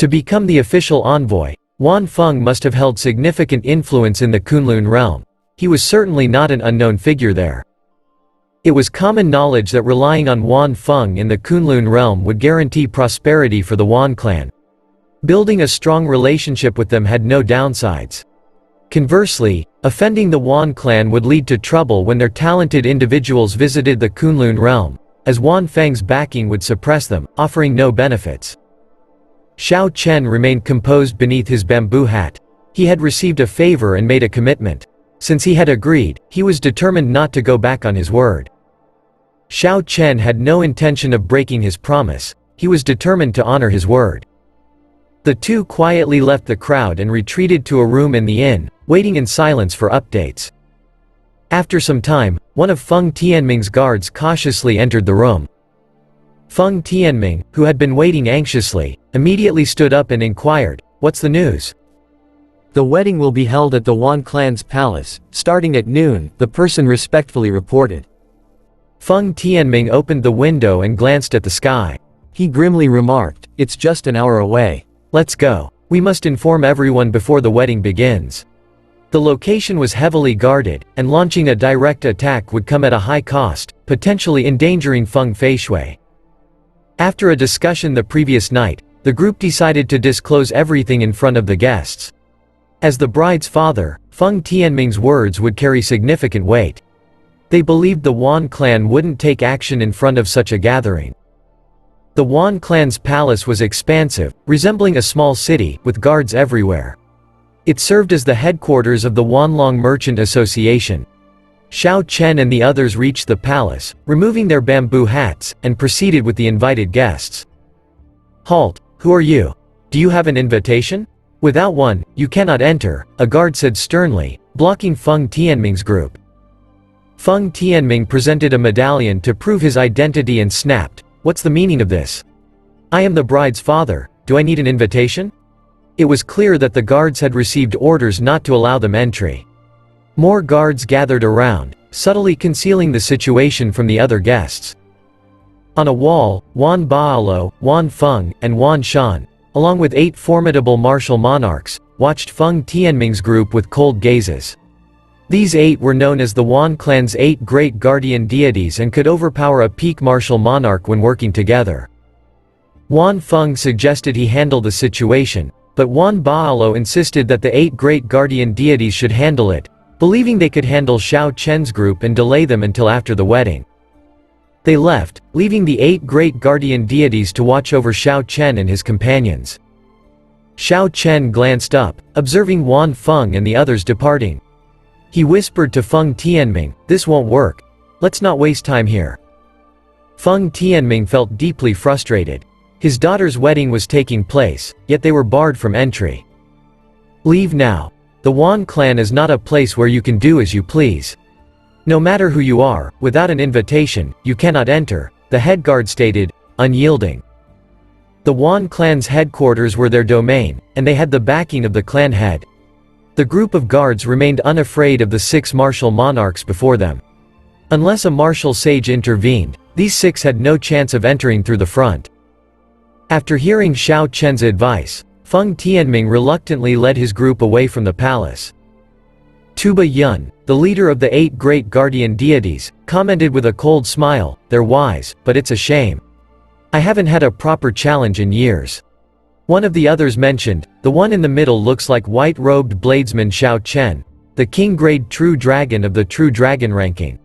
To become the official envoy, Wan Feng must have held significant influence in the Kunlun realm. He was certainly not an unknown figure there. It was common knowledge that relying on Wan Feng in the Kunlun realm would guarantee prosperity for the Wan clan. Building a strong relationship with them had no downsides. Conversely, offending the Wan clan would lead to trouble when their talented individuals visited the Kunlun realm, as Wan Feng's backing would suppress them, offering no benefits. Xiao Chen remained composed beneath his bamboo hat. He had received a favor and made a commitment. Since he had agreed, he was determined not to go back on his word. Xiao Chen had no intention of breaking his promise. He was determined to honor his word. The two quietly left the crowd and retreated to a room in the inn, waiting in silence for updates. After some time, one of Feng Tianming's guards cautiously entered the room. Feng Tianming, who had been waiting anxiously, immediately stood up and inquired, "What's the news?" "The wedding will be held at the Wan clan's palace, starting at noon," the person respectfully reported. Feng Tianming opened the window and glanced at the sky. He grimly remarked, "It's just an hour away. Let's go. We must inform everyone before the wedding begins." The location was heavily guarded, and launching a direct attack would come at a high cost, potentially endangering Feng Feishui. After a discussion the previous night, the group decided to disclose everything in front of the guests. As the bride's father, Feng Tianming's words would carry significant weight. They believed the Wan clan wouldn't take action in front of such a gathering. The Wan clan's palace was expansive, resembling a small city, with guards everywhere. It served as the headquarters of the Wanlong Merchant Association. Xiao Chen and the others reached the palace, removing their bamboo hats, and proceeded with the invited guests. "Halt, who are you? Do you have an invitation? Without one, you cannot enter," a guard said sternly, blocking Feng Tianming's group. Feng Tianming presented a medallion to prove his identity and snapped, "What's the meaning of this? I am the bride's father, do I need an invitation?" It was clear that the guards had received orders not to allow them entry. More guards gathered around, subtly concealing the situation from the other guests. On a wall, Wan Baolo, Wan Feng, and Wan Shan, along with 8 formidable martial monarchs, watched Feng Tianming's group with cold gazes. These 8 were known as the Wan clan's 8 great guardian deities and could overpower a peak martial monarch when working together. Wan Feng suggested he handle the situation, but Wan Baolo insisted that the 8 great guardian deities should handle it, believing they could handle Xiao Chen's group and delay them until after the wedding. They left, leaving the 8 great guardian deities to watch over Xiao Chen and his companions. Xiao Chen glanced up, observing Wan Feng and the others departing. He whispered to Feng Tianming, "This won't work. Let's not waste time here." Feng Tianming felt deeply frustrated. His daughter's wedding was taking place, yet they were barred from entry. "Leave now. The Wan clan is not a place where you can do as you please. No matter who you are, without an invitation, you cannot enter," the head guard stated, unyielding. The Wan clan's headquarters were their domain, and they had the backing of the clan head. The group of guards remained unafraid of the 6 martial monarchs before them. Unless a martial sage intervened, these 6 had no chance of entering through the front. After hearing Xiao Chen's advice, Feng Tianming reluctantly led his group away from the palace. Tuba Yun, the leader of the 8 great guardian deities, commented with a cold smile, "They're wise, but it's a shame. I haven't had a proper challenge in years." One of the others mentioned, "The one in the middle looks like white-robed bladesman Xiao Chen, the king-grade true dragon of the true dragon ranking."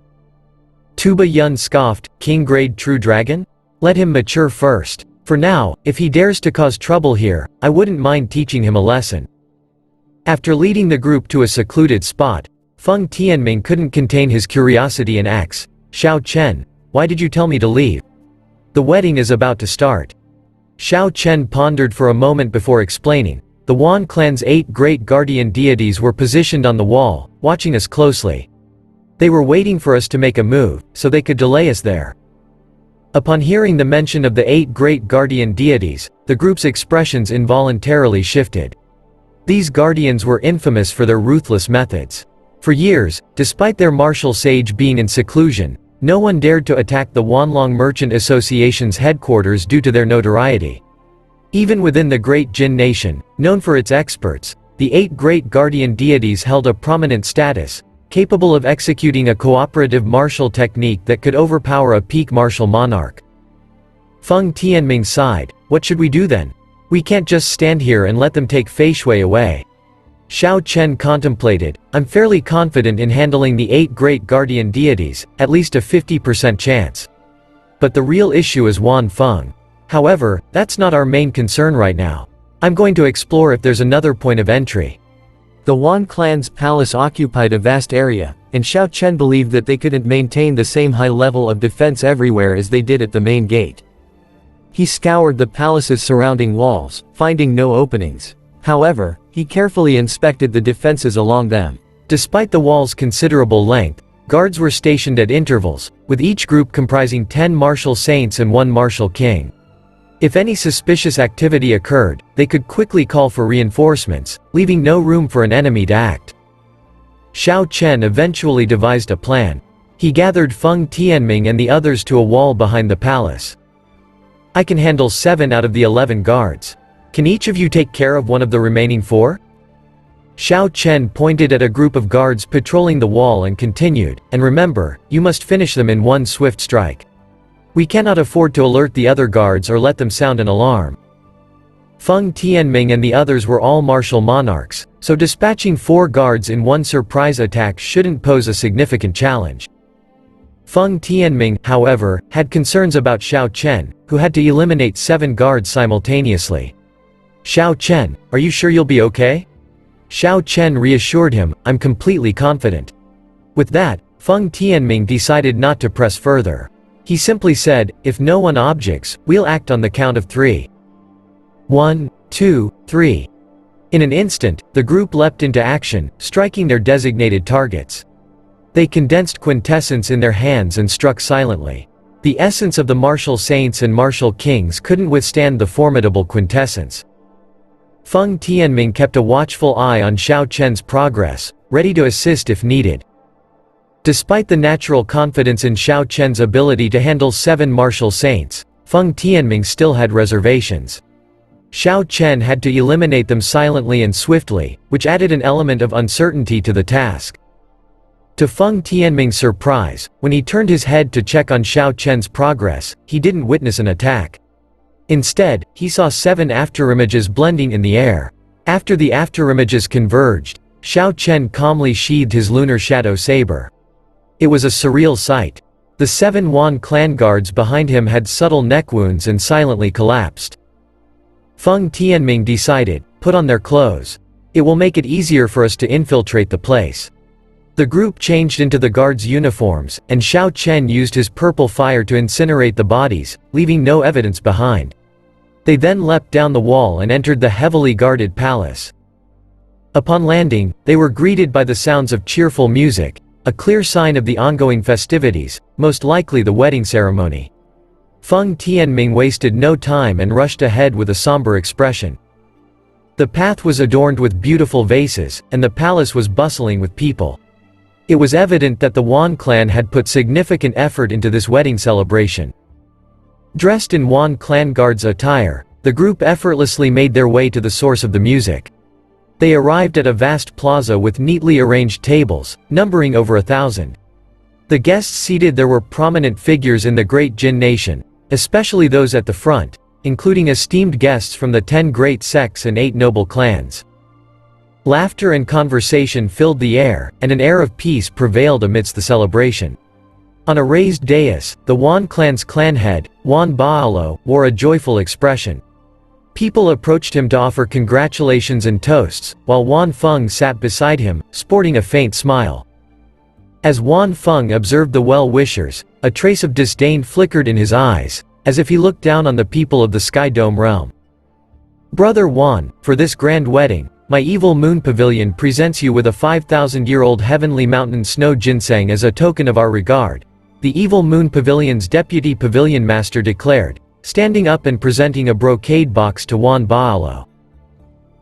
Tuba Yun scoffed, "King-grade true dragon? Let him mature first. For now, if he dares to cause trouble here, I wouldn't mind teaching him a lesson." After leading the group to a secluded spot, Feng Tianming couldn't contain his curiosity and asked, "Xiao Chen, why did you tell me to leave? The wedding is about to start." Xiao Chen pondered for a moment before explaining, "The Wan clan's 8 great guardian deities were positioned on the wall, watching us closely. They were waiting for us to make a move, so they could delay us there." Upon hearing the mention of the 8 great guardian deities, the group's expressions involuntarily shifted. These guardians were infamous for their ruthless methods. For years, despite their martial sage being in seclusion, no one dared to attack the Wanlong Merchant Association's headquarters due to their notoriety. Even within the Great Jin Nation, known for its experts, the 8 great guardian deities held a prominent status, capable of executing a cooperative martial technique that could overpower a peak martial monarch. Feng Tianming sighed, "What should we do then? We can't just stand here and let them take Fei Shui away." Xiao Chen contemplated, "I'm fairly confident in handling the 8 great guardian deities, at least a 50% chance. But the real issue is Wan Feng. However, that's not our main concern right now. I'm going to explore if there's another point of entry." The Wan clan's palace occupied a vast area, and Xiao Chen believed that they couldn't maintain the same high level of defense everywhere as they did at the main gate. He scoured the palace's surrounding walls, finding no openings. However, he carefully inspected the defenses along them. Despite the wall's considerable length, guards were stationed at intervals, with each group comprising 10 martial saints and 1 martial king. If any suspicious activity occurred, they could quickly call for reinforcements, leaving no room for an enemy to act. Xiao Chen eventually devised a plan. He gathered Feng Tianming and the others to a wall behind the palace. "I can handle 7 out of the 11 guards. Can each of you take care of one of the remaining 4? Xiao Chen pointed at a group of guards patrolling the wall and continued, "And remember, you must finish them in one swift strike. We cannot afford to alert the other guards or let them sound an alarm." Feng Tianming and the others were all martial monarchs, so dispatching 4 guards in one surprise attack shouldn't pose a significant challenge. Feng Tianming, however, had concerns about Xiao Chen, who had to eliminate 7 guards simultaneously. "Xiao Chen, are you sure you'll be okay?" Xiao Chen reassured him, "I'm completely confident." With that, Feng Tianming decided not to press further. He simply said, "If no one objects, we'll act on the count of 3. 1, 2, 3. In an instant, the group leapt into action, striking their designated targets. They condensed quintessence in their hands and struck silently. The essence of the martial saints and martial kings couldn't withstand the formidable quintessence. Feng Tianming kept a watchful eye on Xiao Chen's progress, ready to assist if needed. Despite the natural confidence in Xiao Chen's ability to handle 7 martial saints, Feng Tianming still had reservations. Xiao Chen had to eliminate them silently and swiftly, which added an element of uncertainty to the task. To Feng Tianming's surprise, when he turned his head to check on Xiao Chen's progress, he didn't witness an attack. Instead, he saw 7 afterimages blending in the air. After the afterimages converged, Xiao Chen calmly sheathed his lunar shadow saber. It was a surreal sight. The 7 Wan clan guards behind him had subtle neck wounds and silently collapsed. Feng Tianming decided, "Put on their clothes. It will make it easier for us to infiltrate the place." The group changed into the guards' uniforms, and Xiao Chen used his purple fire to incinerate the bodies, leaving no evidence behind. They then leapt down the wall and entered the heavily guarded palace. Upon landing, they were greeted by the sounds of cheerful music, a clear sign of the ongoing festivities, most likely the wedding ceremony. Feng Tianming wasted no time and rushed ahead with a somber expression. The path was adorned with beautiful vases, and the palace was bustling with people. It was evident that the Wan clan had put significant effort into this wedding celebration. Dressed in Wan clan guards' attire, the group effortlessly made their way to the source of the music. They arrived at a vast plaza with neatly arranged tables, numbering over 1,000. The guests seated there were prominent figures in the Great Jin Nation, especially those at the front, including esteemed guests from the 10 great sects and 8 noble clans. Laughter and conversation filled the air, and an air of peace prevailed amidst the celebration. On a raised dais, the Wan clan's clan head, Wan Baalo, wore a joyful expression. People approached him to offer congratulations and toasts, while Wan Feng sat beside him, sporting a faint smile. As Wan Feng observed the well-wishers, a trace of disdain flickered in his eyes, as if he looked down on the people of the Sky Dome realm. "Brother Wan, for this grand wedding, my evil moon pavilion presents you with a 5,000-year-old heavenly mountain snow ginseng as a token of our regard," the evil moon pavilion's deputy pavilion master declared, standing up and presenting a brocade box to Wan Baalo.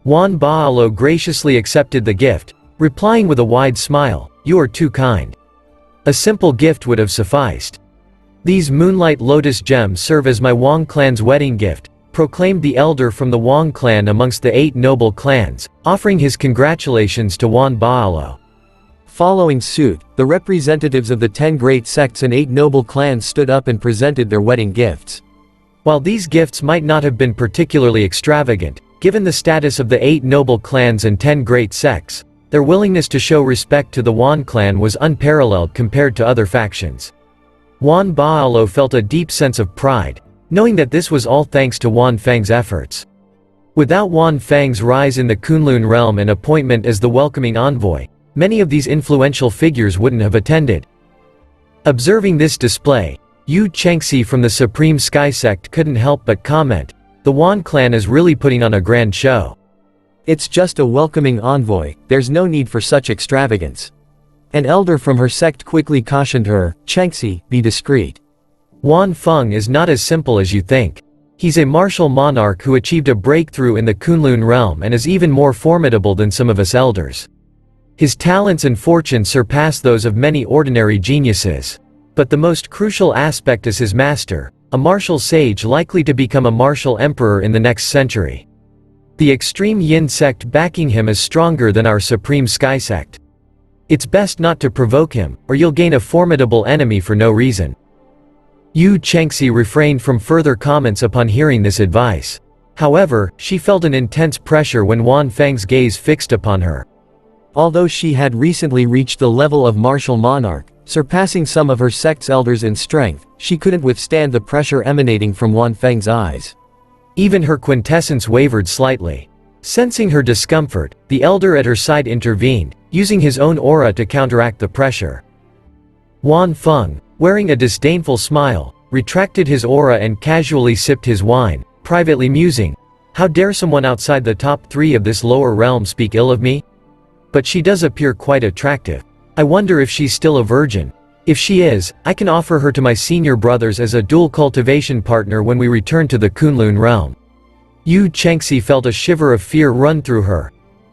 Wan Baalo graciously accepted the gift, replying with a wide smile, "You are too kind. A simple gift would have sufficed. These moonlight lotus gems serve as my Wang clan's wedding gift, proclaimed the elder from the Wang clan amongst the 8 noble clans, offering his congratulations to Wan Baalo. Following suit, the representatives of the 10 great sects and 8 noble clans stood up and presented their wedding gifts. While these gifts might not have been particularly extravagant, given the status of the 8 noble clans and 10 great sects, their willingness to show respect to the Wan clan was unparalleled compared to other factions. Wan Baalo felt a deep sense of pride, knowing that this was all thanks to Wan Feng's efforts. Without Wan Feng's rise in the Kunlun realm and appointment as the welcoming envoy, many of these influential figures wouldn't have attended. Observing this display, Yu Chengxi from the Supreme Sky Sect couldn't help but comment, "The Wan clan is really putting on a grand show." It's just a welcoming envoy, there's no need for such extravagance. An elder from her sect quickly cautioned her, "Chengxi, be discreet. Wan Feng is not as simple as you think. He's a martial monarch who achieved a breakthrough in the Kunlun realm and is even more formidable than some of us elders. His talents and fortune surpass those of many ordinary geniuses. But the most crucial aspect is his master, a martial sage likely to become a martial emperor in the next century. The extreme Yin sect backing him is stronger than our Supreme Sky sect. It's best not to provoke him, or you'll gain a formidable enemy for no reason." Yu Chengxi refrained from further comments upon hearing this advice. However, she felt an intense pressure when Wan Feng's gaze fixed upon her. Although she had recently reached the level of martial monarch, surpassing some of her sect's elders in strength, she couldn't withstand the pressure emanating from Wan Feng's eyes. Even her quintessence wavered slightly. Sensing her discomfort, the elder at her side intervened, using his own aura to counteract the pressure. Wan Feng, wearing a disdainful smile, retracted his aura and casually sipped his wine, privately musing, "How dare someone outside the top 3 of this lower realm speak ill of me? But she does appear quite attractive. I wonder if she's still a virgin. If she is, I can offer her to my senior brothers as a dual cultivation partner when we return to the Kunlun realm." Yu Chengxi felt a shiver of fear run through her.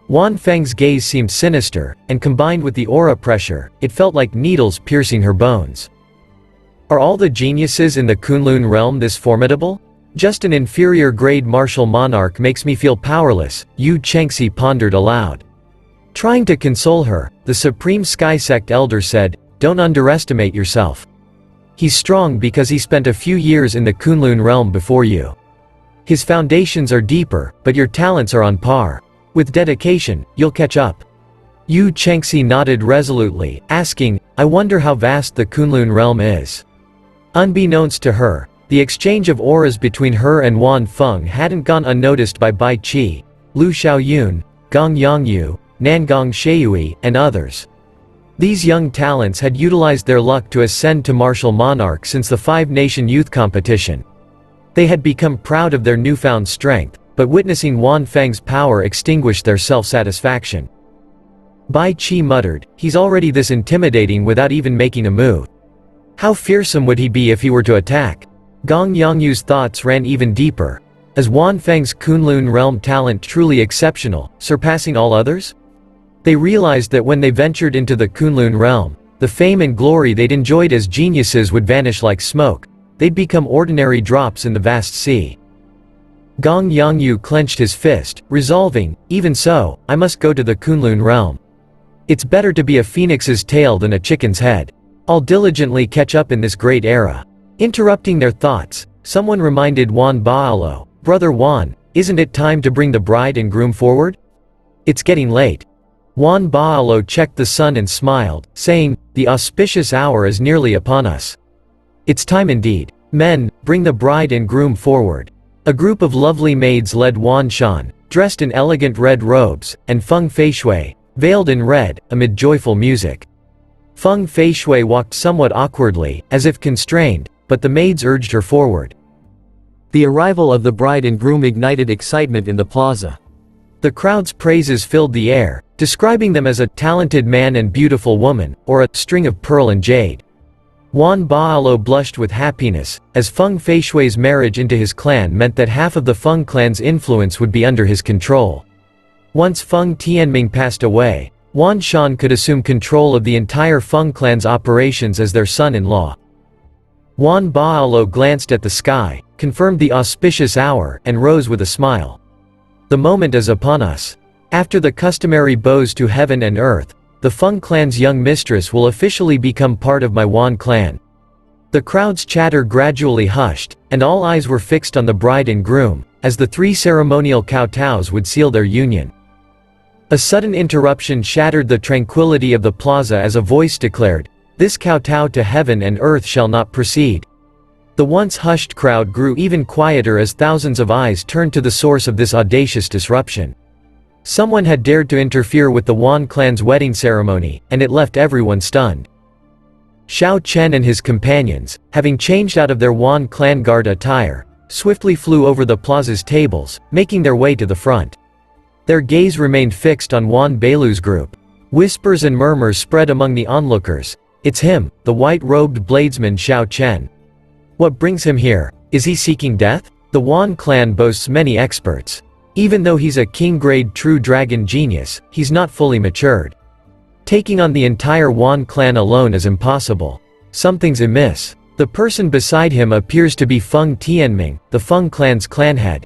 Wan Feng's gaze seemed sinister, and combined with the aura pressure, it felt like needles piercing her bones. Are all the geniuses in the Kunlun realm this formidable? Just an inferior grade martial monarch makes me feel powerless, Yu Chengxi pondered aloud. Trying to console her, the Supreme Sky Sect elder said, "Don't underestimate yourself. He's strong because he spent a few years in the Kunlun realm before you. His foundations are deeper, but your talents are on par. With dedication, you'll catch up." Yu Chengxi nodded resolutely, asking, "I wonder how vast the Kunlun realm is." Unbeknownst to her, the exchange of auras between her and Wan Feng hadn't gone unnoticed by Bai Qi, Lu Xiaoyun, Gong Yongyu, Nangong Sheiyui, and others. These young talents had utilized their luck to ascend to martial monarch since the 5-nation youth competition. They had become proud of their newfound strength, but witnessing Wan Feng's power extinguished their self-satisfaction. Bai Qi muttered, "He's already this intimidating without even making a move. How fearsome would he be if he were to attack?" Gong Yongyu's thoughts ran even deeper. Is Wan Feng's Kunlun realm talent truly exceptional, surpassing all others? They realized that when they ventured into the Kunlun realm, the fame and glory they'd enjoyed as geniuses would vanish like smoke. They'd become ordinary drops in the vast sea. Gong Yongyu clenched his fist, resolving, "Even so, I must go to the Kunlun realm. It's better to be a phoenix's tail than a chicken's head. I'll diligently catch up in this great era." Interrupting their thoughts, someone reminded Wan Baalo, "Brother Wan, isn't it time to bring the bride and groom forward? It's getting late." Wan Baalo checked the sun and smiled, saying, "The auspicious hour is nearly upon us. It's time indeed. Men, bring the bride and groom forward." A group of lovely maids led Wan Shan, dressed in elegant red robes, and Feng Feishui, veiled in red, amid joyful music. Feng Feishui walked somewhat awkwardly, as if constrained, but the maids urged her forward. The arrival of the bride and groom ignited excitement in the plaza. The crowd's praises filled the air, describing them as a talented man and beautiful woman, or a string of pearl and jade. Wan Baalo blushed with happiness, as Feng Feishui's marriage into his clan meant that half of the Feng clan's influence would be under his control. Once Feng Tianming passed away, Wan Shan could assume control of the entire Feng clan's operations as their son-in-law. Wan Baalo glanced at the sky, confirmed the auspicious hour, and rose with a smile. The moment is upon us. After the customary bows to heaven and earth, the Feng clan's young mistress will officially become part of my Wan clan. The crowd's chatter gradually hushed, and all eyes were fixed on the bride and groom, as the 3 ceremonial kowtows would seal their union. A sudden interruption shattered the tranquility of the plaza as a voice declared, "This kowtow to heaven and earth shall not proceed." The once hushed crowd grew even quieter as thousands of eyes turned to the source of this audacious disruption. Someone had dared to interfere with the Wan clan's wedding ceremony, and it left everyone stunned. Xiao Chen and his companions, having changed out of their Wan clan guard attire, swiftly flew over the plaza's tables, making their way to the front. Their gaze remained fixed on Wan Bailu's group. Whispers and murmurs spread among the onlookers. "It's him, the white-robed bladesman Xiao Chen. What brings him here? Is he seeking death?" The Wan clan boasts many experts. Even though he's a king-grade true dragon genius, he's not fully matured. Taking on the entire Wan clan alone is impossible. Something's amiss. The person beside him appears to be Feng Tianming, the Feng clan's clan head.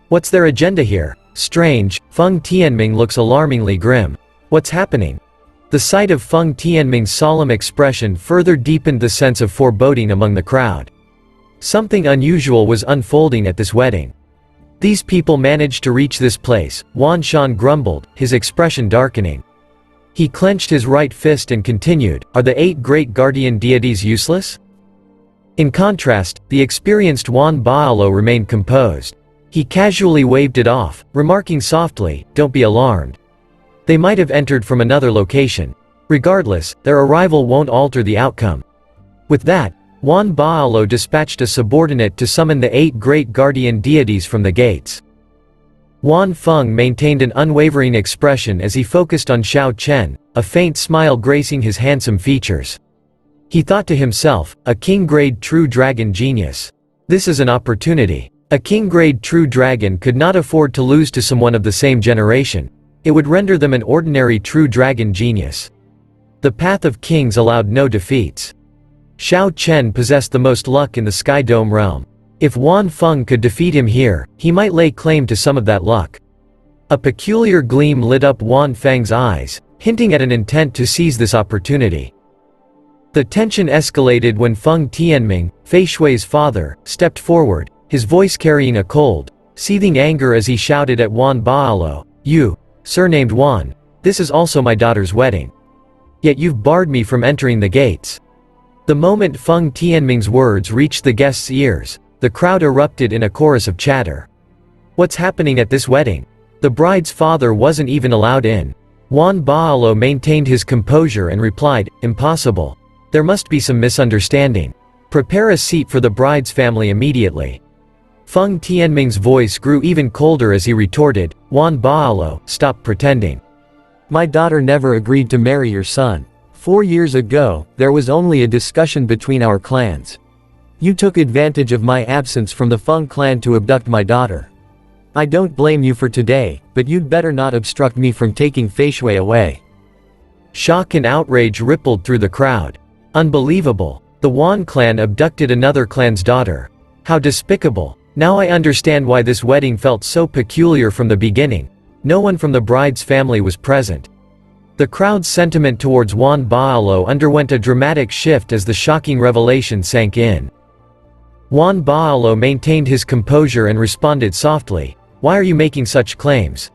What's their agenda here? Strange. Feng Tianming looks alarmingly grim. What's happening? The sight of Feng Tianming's solemn expression further deepened the sense of foreboding among the crowd. Something unusual was unfolding at this wedding. These people managed to reach this place, Wan Shan grumbled, his expression darkening. He clenched his right fist and continued, "Are the 8 great guardian deities useless?" In contrast, the experienced Wan Baalo remained composed. He casually waved it off, remarking softly, "Don't be alarmed. They might have entered from another location. Regardless, their arrival won't alter the outcome." With that, Wan Baalo dispatched a subordinate to summon the 8 great guardian deities from the gates. Wan Feng maintained an unwavering expression as he focused on Xiao Chen, a faint smile gracing his handsome features. He thought to himself, a king-grade true dragon genius. This is an opportunity. A king-grade true dragon could not afford to lose to someone of the same generation. It would render them an ordinary true dragon genius. The path of kings allowed no defeats. Xiao Chen possessed the most luck in the Sky Dome realm. If Wan Feng could defeat him here, he might lay claim to some of that luck. A peculiar gleam lit up Wan Feng's eyes, hinting at an intent to seize this opportunity. The tension escalated when Feng Tianming, Fei Shui's father, stepped forward, his voice carrying a cold, seething anger as he shouted at Wan Baalo, "You, surnamed Wan, this is also my daughter's wedding. Yet you've barred me from entering the gates." The moment Feng Tianming's words reached the guests' ears, the crowd erupted in a chorus of chatter. What's happening at this wedding? The bride's father wasn't even allowed in. Wan Baalo maintained his composure and replied, "Impossible. There must be some misunderstanding. Prepare a seat for the bride's family immediately." Feng Tianming's voice grew even colder as he retorted, "Wan Baalo, stop pretending. My daughter never agreed to marry your son. 4 years ago, there was only a discussion between our clans. You took advantage of my absence from the Feng clan to abduct my daughter. I don't blame you for today, but you'd better not obstruct me from taking Fei Shui away." Shock and outrage rippled through the crowd. Unbelievable. The Wan clan abducted another clan's daughter. How despicable. Now I understand why this wedding felt so peculiar from the beginning. No one from the bride's family was present. The crowd's sentiment towards Wan Baalo underwent a dramatic shift as the shocking revelation sank in. Wan Baalo maintained his composure and responded softly, "Why are you making such claims?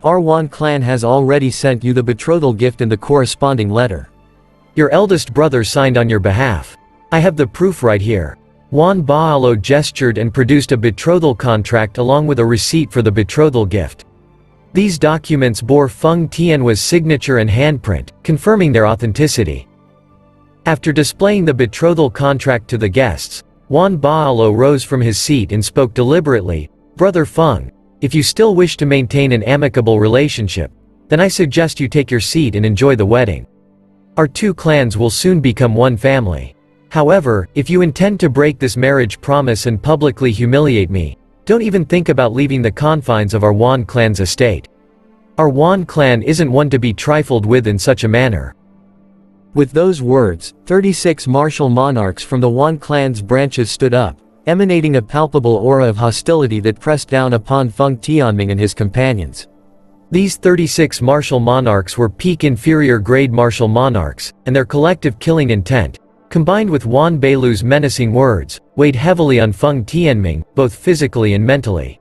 Our Wan clan has already sent you the betrothal gift and the corresponding letter. Your eldest brother signed on your behalf. I have the proof right here." Wan Baalo gestured and produced a betrothal contract along with a receipt for the betrothal gift. These documents bore Feng Tianhua's signature and handprint, confirming their authenticity. After displaying the betrothal contract to the guests, Wan Baalo rose from his seat and spoke deliberately, "Brother Feng, if you still wish to maintain an amicable relationship, then I suggest you take your seat and enjoy the wedding. Our 2 clans will soon become one family. However, if you intend to break this marriage promise and publicly humiliate me, don't even think about leaving the confines of our Wan clan's estate. Our Wan clan isn't one to be trifled with in such a manner." With those words, 36 martial monarchs from the Wan clan's branches stood up, emanating a palpable aura of hostility that pressed down upon Feng Tianming and his companions. These 36 martial monarchs were peak inferior grade martial monarchs, and their collective killing intent, combined with Wan Beilu's menacing words, weighed heavily on Feng Tianming, both physically and mentally.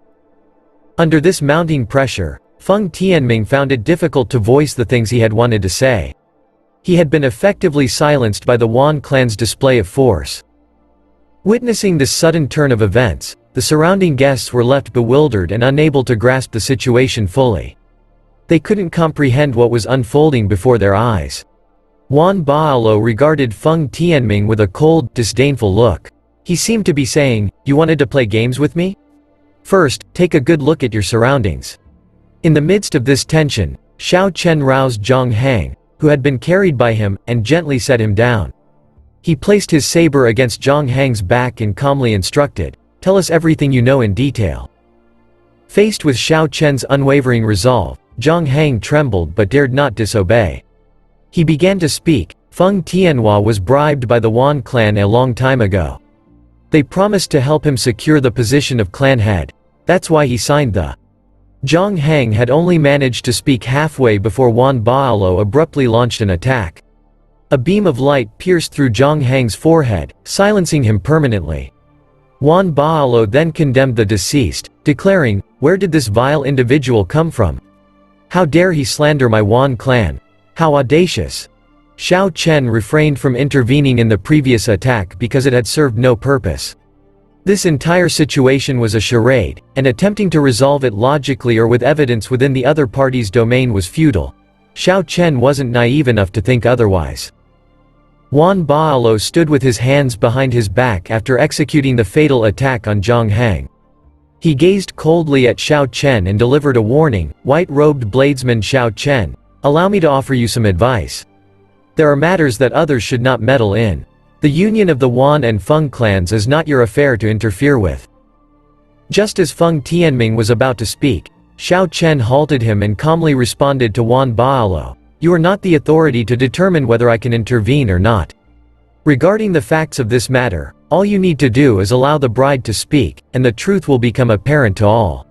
Under this mounting pressure, Feng Tianming found it difficult to voice the things he had wanted to say. He had been effectively silenced by the Wan clan's display of force. Witnessing this sudden turn of events, the surrounding guests were left bewildered and unable to grasp the situation fully. They couldn't comprehend what was unfolding before their eyes. Wan Baolo regarded Feng Tianming with a cold, disdainful look. He seemed to be saying, "You wanted to play games with me? First, take a good look at your surroundings." In the midst of this tension, Xiao Chen roused Zhang Hang, who had been carried by him, and gently set him down. He placed his saber against Zhang Hang's back and calmly instructed, "Tell us everything you know in detail." Faced with Xiao Chen's unwavering resolve, Zhang Hang trembled but dared not disobey. He began to speak. Feng Tianhua was bribed by the Wan clan a long time ago. They promised to help him secure the position of clan head. That's why he signed the. Zhang Hang had only managed to speak halfway before Wan Baolo abruptly launched an attack. A beam of light pierced through Zhang Hang's forehead, silencing him permanently. Wan Baolo then condemned the deceased, declaring, "Where did this vile individual come from? How dare he slander my Wan clan? How audacious!" Xiao Chen refrained from intervening in the previous attack because it had served no purpose. This entire situation was a charade, and attempting to resolve it logically or with evidence within the other party's domain was futile. Xiao Chen wasn't naive enough to think otherwise. Wan Baolo stood with his hands behind his back after executing the fatal attack on Zhang Hang. He gazed coldly at Xiao Chen and delivered a warning, "White-robed bladesman Xiao Chen, allow me to offer you some advice. There are matters that others should not meddle in. The union of the Wan and Feng clans is not your affair to interfere with." Just as Feng Tianming was about to speak, Xiao Chen halted him and calmly responded to Wan Baolo, "You are not the authority to determine whether I can intervene or not. Regarding the facts of this matter, all you need to do is allow the bride to speak, and the truth will become apparent to all."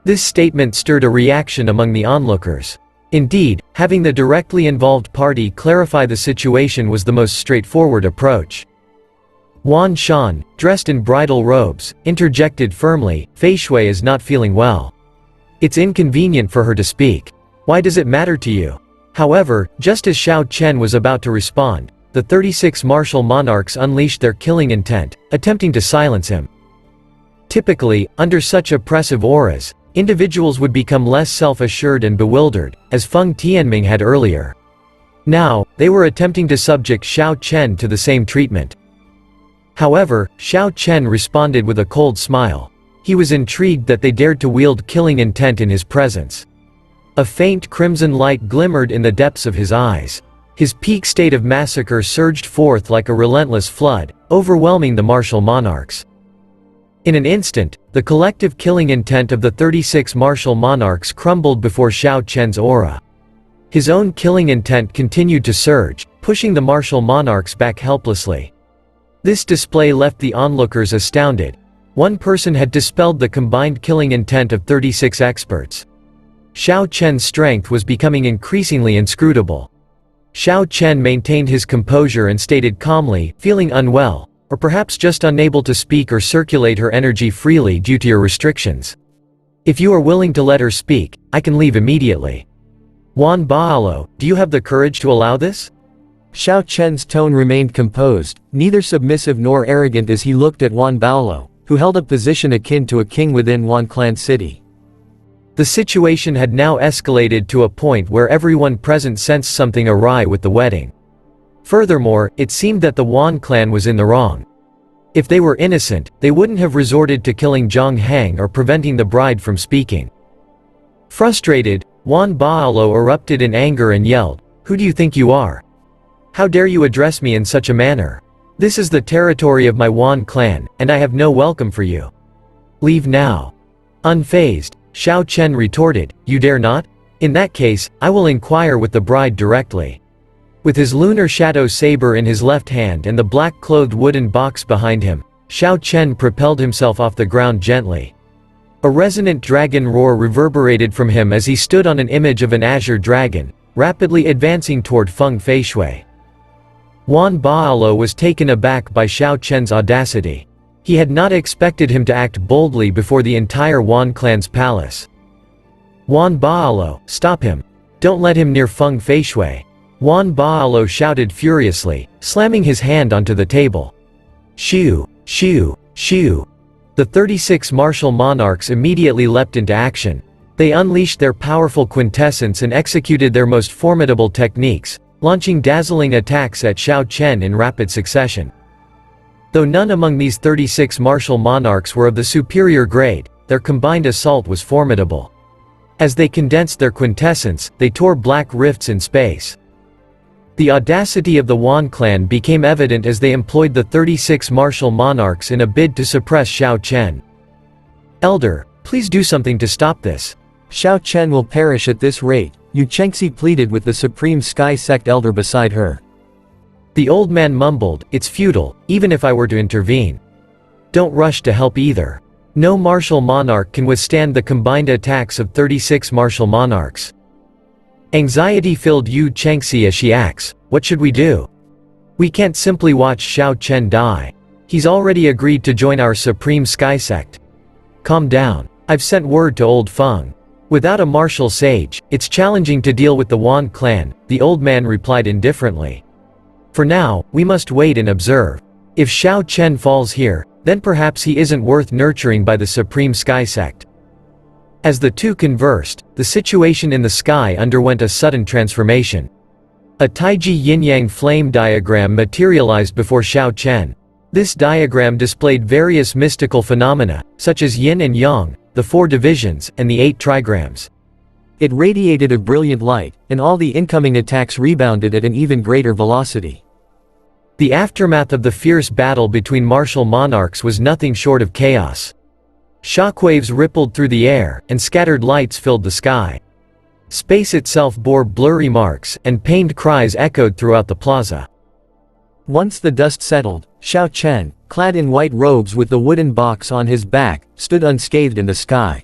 This statement stirred a reaction among the onlookers. Indeed, having the directly involved party clarify the situation was the most straightforward approach. Wan Shan, dressed in bridal robes, interjected firmly, "Fei Shui is not feeling well. It's inconvenient for her to speak. Why does it matter to you?" However, just as Xiao Chen was about to respond, the 36 martial monarchs unleashed their killing intent, attempting to silence him. Typically, under such oppressive auras, individuals would become less self-assured and bewildered, as Feng Tianming had earlier. Now, they were attempting to subject Xiao Chen to the same treatment. However, Xiao Chen responded with a cold smile. He was intrigued that they dared to wield killing intent in his presence. A faint crimson light glimmered in the depths of his eyes. His peak state of massacre surged forth like a relentless flood, overwhelming the martial monarchs. In an instant, the collective killing intent of the 36 martial monarchs crumbled before Xiao Chen's aura. His own killing intent continued to surge, pushing the martial monarchs back helplessly. This display left the onlookers astounded. One person had dispelled the combined killing intent of 36 experts. Xiao Chen's strength was becoming increasingly inscrutable. Xiao Chen maintained his composure and stated calmly, "Feeling unwell, or perhaps just unable to speak or circulate her energy freely due to your restrictions. If you are willing to let her speak, I can leave immediately. Wan Baolo, do you have the courage to allow this?" Xiao Chen's tone remained composed, neither submissive nor arrogant as he looked at Wan Baolo, who held a position akin to a king within Wan clan city. The situation had now escalated to a point where everyone present sensed something awry with the wedding. Furthermore, it seemed that the Wan clan was in the wrong. If they were innocent, they wouldn't have resorted to killing Zhang Hang or preventing the bride from speaking. Frustrated, Wan Baolo erupted in anger and yelled, "Who do you think you are? How dare you address me in such a manner? This is the territory of my Wan clan, and I have no welcome for you. Leave now." Unfazed, Xiao Chen retorted, "You dare not? In that case, I will inquire with the bride directly." With his lunar shadow saber in his left hand and the black-clothed wooden box behind him, Xiao Chen propelled himself off the ground gently. A resonant dragon roar reverberated from him as he stood on an image of an azure dragon, rapidly advancing toward Feng Feishui. Wan Baolo was taken aback by Xiao Chen's audacity. He had not expected him to act boldly before the entire Wan clan's palace. "Wan Baolo, stop him. Don't let him near Feng Feishui," Wan Baolo shouted furiously, slamming his hand onto the table. Shoo, shoo, shoo. The 36 martial monarchs immediately leapt into action. They unleashed their powerful quintessence and executed their most formidable techniques, launching dazzling attacks at Xiao Chen in rapid succession. Though none among these 36 martial monarchs were of the superior grade, their combined assault was formidable. As they condensed their quintessence, they tore black rifts in space. The audacity of the Wan clan became evident as they employed the 36 martial monarchs in a bid to suppress Xiao Chen. "Elder, please do something to stop this. Xiao Chen will perish at this rate," Yu Chengxi pleaded with the Supreme Sky Sect elder beside her. The old man mumbled, "It's futile, even if I were to intervene. Don't rush to help either. No martial monarch can withstand the combined attacks of 36 martial monarchs." Anxiety filled Yu Chengxi as she asked, "What should we do? We can't simply watch Xiao Chen die. He's already agreed to join our Supreme Sky Sect. Calm down. I've sent word to Old Feng. Without a martial sage, it's challenging to deal with the Wan clan," the old man replied indifferently. "For now, we must wait and observe. If Xiao Chen falls here, then perhaps he isn't worth nurturing by the Supreme Sky Sect." As the two conversed, the situation in the sky underwent a sudden transformation. A Taiji yin-yang flame diagram materialized before Xiao Chen. This diagram displayed various mystical phenomena, such as yin and yang, the 4 divisions, and the 8 trigrams. It radiated a brilliant light, and all the incoming attacks rebounded at an even greater velocity. The aftermath of the fierce battle between martial monarchs was nothing short of chaos. Shockwaves rippled through the air, and scattered lights filled the sky. Space itself bore blurry marks, and pained cries echoed throughout the plaza. Once the dust settled, Xiao Chen, clad in white robes with the wooden box on his back, stood unscathed in the sky.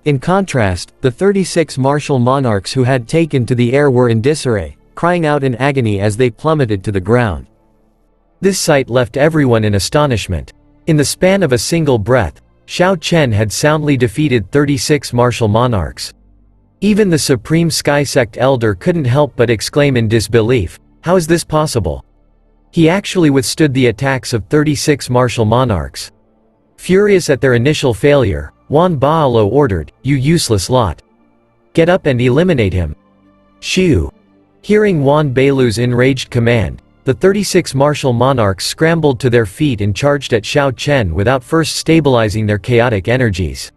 In contrast, the 36 martial monarchs who had taken to the air were in disarray, crying out in agony as they plummeted to the ground. This sight left everyone in astonishment. In the span of a single breath, Xiao Chen had soundly defeated 36 martial monarchs. Even the Supreme Sky Sect elder couldn't help but exclaim in disbelief, "How is this possible? He actually withstood the attacks of 36 martial monarchs." Furious at their initial failure, Wan Baolo ordered, "You useless lot. Get up and eliminate him." Shoo! Hearing Wan Bailu's enraged command, the 36 martial monarchs scrambled to their feet and charged at Xiao Chen without first stabilizing their chaotic energies.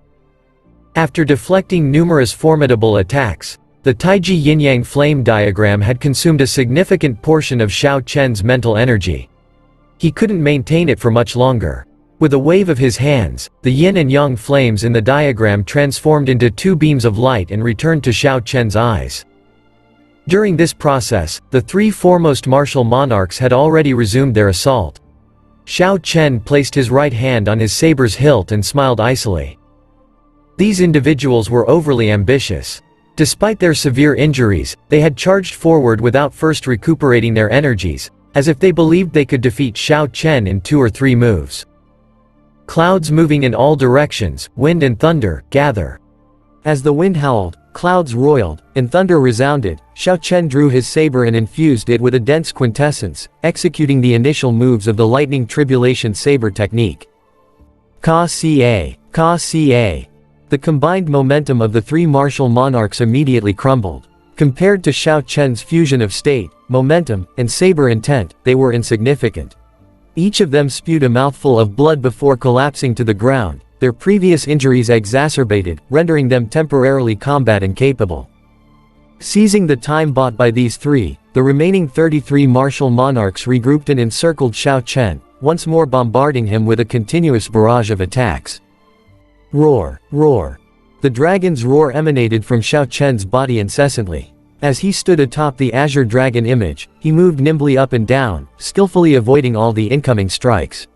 After deflecting numerous formidable attacks, the Taiji yin-yang flame diagram had consumed a significant portion of Xiao Chen's mental energy. He couldn't maintain it for much longer. With a wave of his hands, the yin and yang flames in the diagram transformed into 2 beams of light and returned to Xiao Chen's eyes. During this process, the 3 foremost martial monarchs had already resumed their assault. Xiao Chen placed his right hand on his saber's hilt and smiled icily. These individuals were overly ambitious. Despite their severe injuries, they had charged forward without first recuperating their energies, as if they believed they could defeat Xiao Chen in 2 or 3 moves. Clouds moving in all directions, wind and thunder, gather. As the wind howled, clouds roiled, and thunder resounded, Xiao Chen drew his saber and infused it with a dense quintessence, executing the initial moves of the lightning tribulation saber technique. Ka-ca, ka-ca. The combined momentum of the 3 martial monarchs immediately crumbled. Compared to Xiao Chen's fusion of state, momentum, and saber intent, they were insignificant. Each of them spewed a mouthful of blood before collapsing to the ground, their previous injuries exacerbated, rendering them temporarily combat incapable. Seizing the time bought by these 3, the remaining 33 martial monarchs regrouped and encircled Xiao Chen, once more bombarding him with a continuous barrage of attacks. Roar, roar. The dragon's roar emanated from Xiao Chen's body incessantly. As he stood atop the azure dragon image, he moved nimbly up and down, skillfully avoiding all the incoming strikes.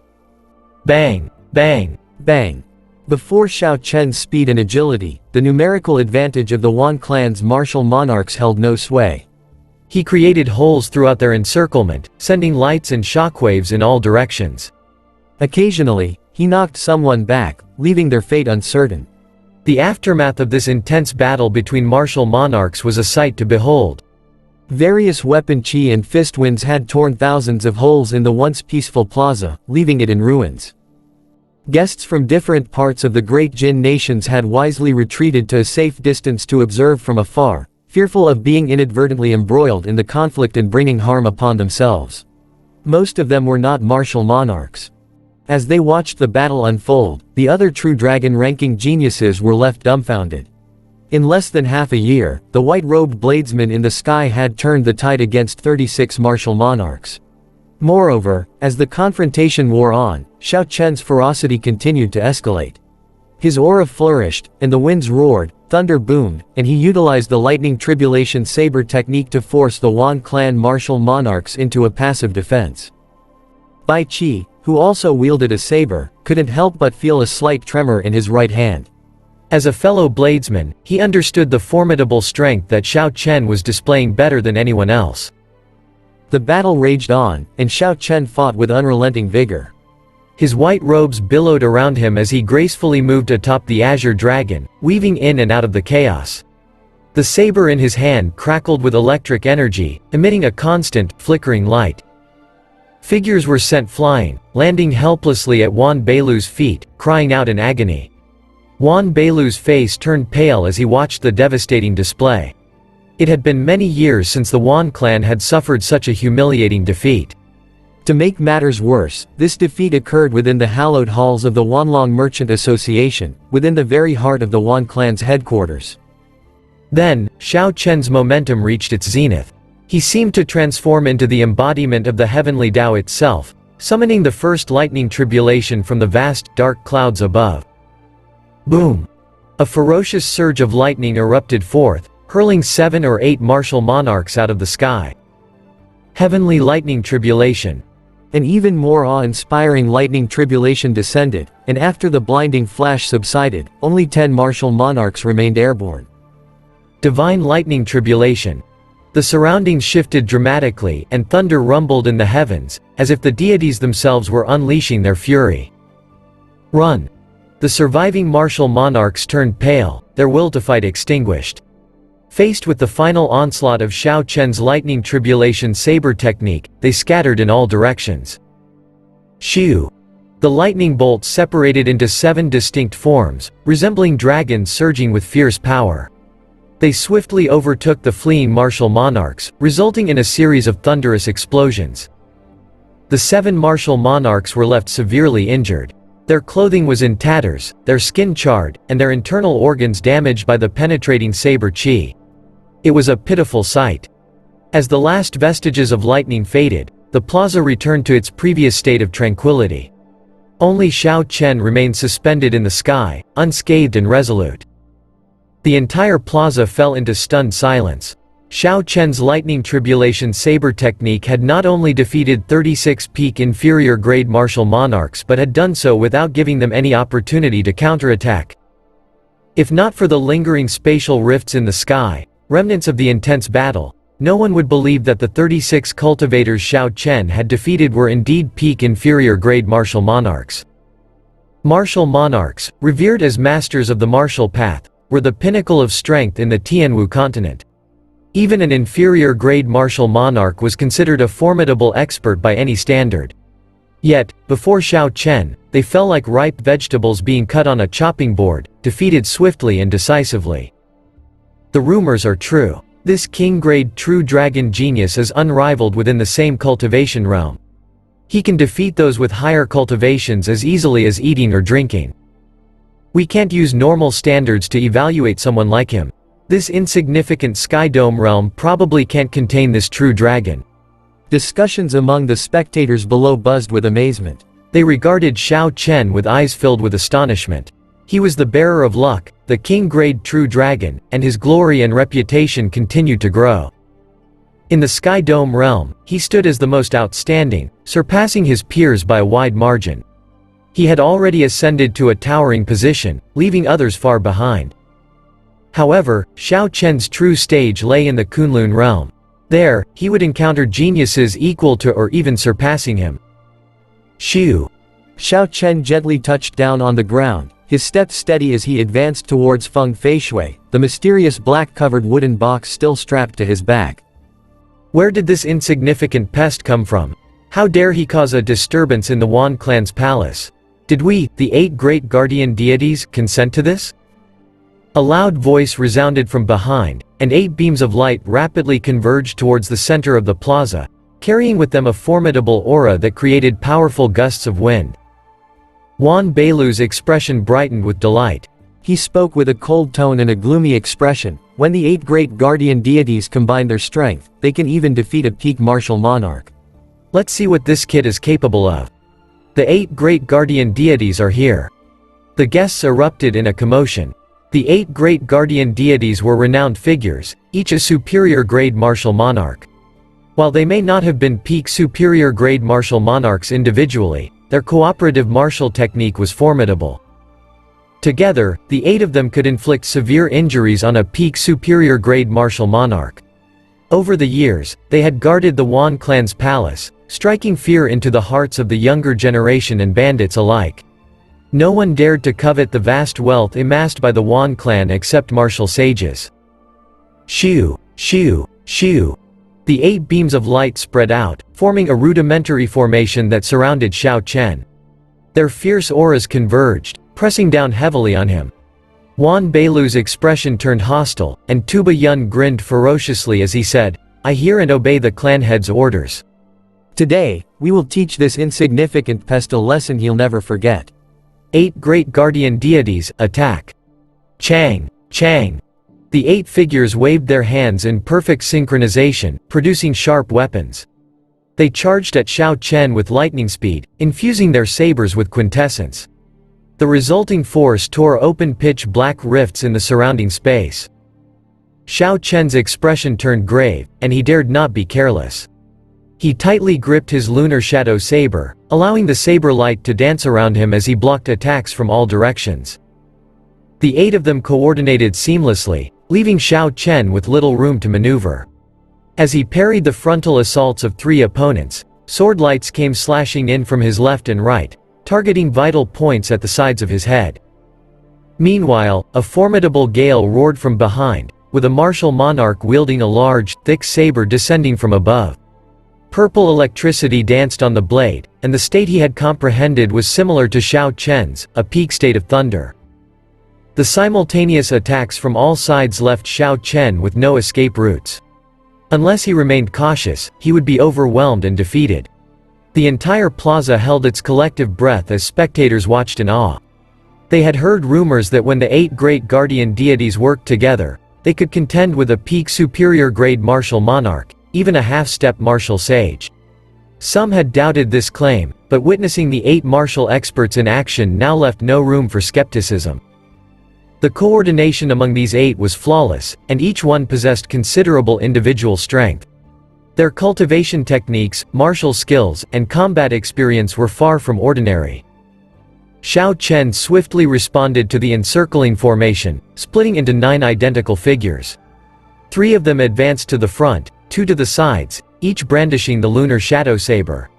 Bang! Bang! Bang! Before Xiao Chen's speed and agility, the numerical advantage of the Wan clan's martial monarchs held no sway. He created holes throughout their encirclement, sending lights and shockwaves in all directions. Occasionally, he knocked someone back, leaving their fate uncertain. The aftermath of this intense battle between martial monarchs was a sight to behold. Various weapon chi and fist winds had torn thousands of holes in the once peaceful plaza, leaving it in ruins. Guests from different parts of the great Jin nations had wisely retreated to a safe distance to observe from afar, fearful of being inadvertently embroiled in the conflict and bringing harm upon themselves. Most of them were not martial monarchs. As they watched the battle unfold, the other true dragon-ranking geniuses were left dumbfounded. In less than half a year, the white-robed bladesmen in the sky had turned the tide against 36 martial monarchs. Moreover, as the confrontation wore on, Xiao Chen's ferocity continued to escalate. His aura flourished, and the winds roared, thunder boomed, and he utilized the lightning tribulation saber technique to force the Wan clan martial monarchs into a passive defense. Bai Qi, who also wielded a saber, couldn't help but feel a slight tremor in his right hand. As a fellow bladesman, he understood the formidable strength that Xiao Chen was displaying better than anyone else. The battle raged on, and Xiao Chen fought with unrelenting vigor. His white robes billowed around him as he gracefully moved atop the azure dragon, weaving in and out of the chaos. The saber in his hand crackled with electric energy, emitting a constant, flickering light. Figures were sent flying, landing helplessly at Wan Beilu's feet, crying out in agony. Wan Beilu's face turned pale as he watched the devastating display. It had been many years since the Wan clan had suffered such a humiliating defeat. To make matters worse, this defeat occurred within the hallowed halls of the Wanlong Merchant Association, within the very heart of the Wan clan's headquarters. Then, Xiao Chen's momentum reached its zenith. He seemed to transform into the embodiment of the heavenly Tao itself, summoning the first lightning tribulation from the vast, dark clouds above. Boom! A ferocious surge of lightning erupted forth, hurling 7 or 8 martial monarchs out of the sky. Heavenly lightning tribulation. An even more awe-inspiring lightning tribulation descended, and after the blinding flash subsided, only 10 martial monarchs remained airborne. Divine lightning tribulation. The surroundings shifted dramatically, and thunder rumbled in the heavens, as if the deities themselves were unleashing their fury. Run! The surviving martial monarchs turned pale, their will to fight extinguished. Faced with the final onslaught of Xiao Chen's lightning tribulation saber technique, they scattered in all directions. Shoo! The lightning bolts separated into 7 distinct forms, resembling dragons surging with fierce power. They swiftly overtook the fleeing martial monarchs, resulting in a series of thunderous explosions. The 7 martial monarchs were left severely injured. Their clothing was in tatters, their skin charred, and their internal organs damaged by the penetrating saber chi. It was a pitiful sight. As the last vestiges of lightning faded, the plaza returned to its previous state of tranquility. Only Xiao Chen remained suspended in the sky, unscathed and resolute. The entire plaza fell into stunned silence. Xiao Chen's lightning tribulation saber technique had not only defeated 36 peak inferior grade martial monarchs but had done so without giving them any opportunity to counterattack. If not for the lingering spatial rifts in the sky, remnants of the intense battle, no one would believe that the 36 cultivators Xiao Chen had defeated were indeed peak inferior grade martial monarchs. Martial monarchs, revered as masters of the martial path, were the pinnacle of strength in the Tianwu continent. Even an inferior grade martial monarch was considered a formidable expert by any standard. Yet, before Xiao Chen, they fell like ripe vegetables being cut on a chopping board, defeated swiftly and decisively. The rumors are true. This king-grade true dragon genius is unrivaled within the same cultivation realm. He can defeat those with higher cultivations as easily as eating or drinking. We can't use normal standards to evaluate someone like him. This insignificant sky dome realm probably can't contain this true dragon. Discussions among the spectators below buzzed with amazement. They regarded Xiao Chen with eyes filled with astonishment. He was the bearer of luck, the king-grade true dragon, and his glory and reputation continued to grow. In the Sky Dome realm, he stood as the most outstanding, surpassing his peers by a wide margin. He had already ascended to a towering position, leaving others far behind. However, Xiao Chen's true stage lay in the Kunlun realm. There, he would encounter geniuses equal to or even surpassing him. Shoo! Xiao Chen gently touched down on the ground, his steps steady as he advanced towards Feng Feishui, the mysterious black-covered wooden box still strapped to his back. Where did this insignificant pest come from? How dare he cause a disturbance in the Wan clan's palace? Did we, the 8 great guardian deities, consent to this? A loud voice resounded from behind, and 8 beams of light rapidly converged towards the center of the plaza, carrying with them a formidable aura that created powerful gusts of wind. Wan Beilu's expression brightened with delight. He spoke with a cold tone and a gloomy expression. When the 8 great guardian deities combine their strength, they can even defeat a peak martial monarch. Let's see what this kid is capable of. The 8 great guardian deities are here. The guests erupted in a commotion. The 8 great guardian deities were renowned figures, each a superior grade martial monarch. While they may not have been peak superior grade martial monarchs individually, their cooperative martial technique was formidable. Together, the 8 of them could inflict severe injuries on a peak superior grade martial monarch. Over the years, they had guarded the Wan clan's palace, striking fear into the hearts of the younger generation and bandits alike. No one dared to covet the vast wealth amassed by the Wan clan except martial sages. Shoo! Shoo! Shoo! The 8 beams of light spread out, forming a rudimentary formation that surrounded Xiao Chen. Their fierce auras converged, pressing down heavily on him. Wan Beilu's expression turned hostile, and Tuba Yun grinned ferociously as he said, "I hear and obey the clan head's orders. Today, we will teach this insignificant pest a lesson he'll never forget." 8 great guardian deities, attack! Chang! Chang! The 8 figures waved their hands in perfect synchronization, producing sharp weapons. They charged at Xiao Chen with lightning speed, infusing their sabers with quintessence. The resulting force tore open pitch black rifts in the surrounding space. Xiao Chen's expression turned grave, and he dared not be careless. He tightly gripped his lunar shadow saber, allowing the saber light to dance around him as he blocked attacks from all directions. The 8 of them coordinated seamlessly, leaving Xiao Chen with little room to maneuver. As he parried the frontal assaults of 3 opponents, sword lights came slashing in from his left and right, targeting vital points at the sides of his head. Meanwhile, a formidable gale roared from behind, with a martial monarch wielding a large, thick saber descending from above. Purple electricity danced on the blade, and the state he had comprehended was similar to Xiao Chen's, a peak state of thunder. The simultaneous attacks from all sides left Xiao Chen with no escape routes. Unless he remained cautious, he would be overwhelmed and defeated. The entire plaza held its collective breath as spectators watched in awe. They had heard rumors that when the 8 great guardian deities worked together, they could contend with a peak superior grade martial monarch, even a half-step martial sage. Some had doubted this claim, but witnessing the 8 martial experts in action now left no room for skepticism. The coordination among these 8 was flawless, and each one possessed considerable individual strength. Their cultivation techniques, martial skills, and combat experience were far from ordinary. Xiao Chen swiftly responded to the encircling formation, splitting into 9 identical figures. 3 of them advanced to the front, 2 to the sides, each brandishing the lunar shadow saber.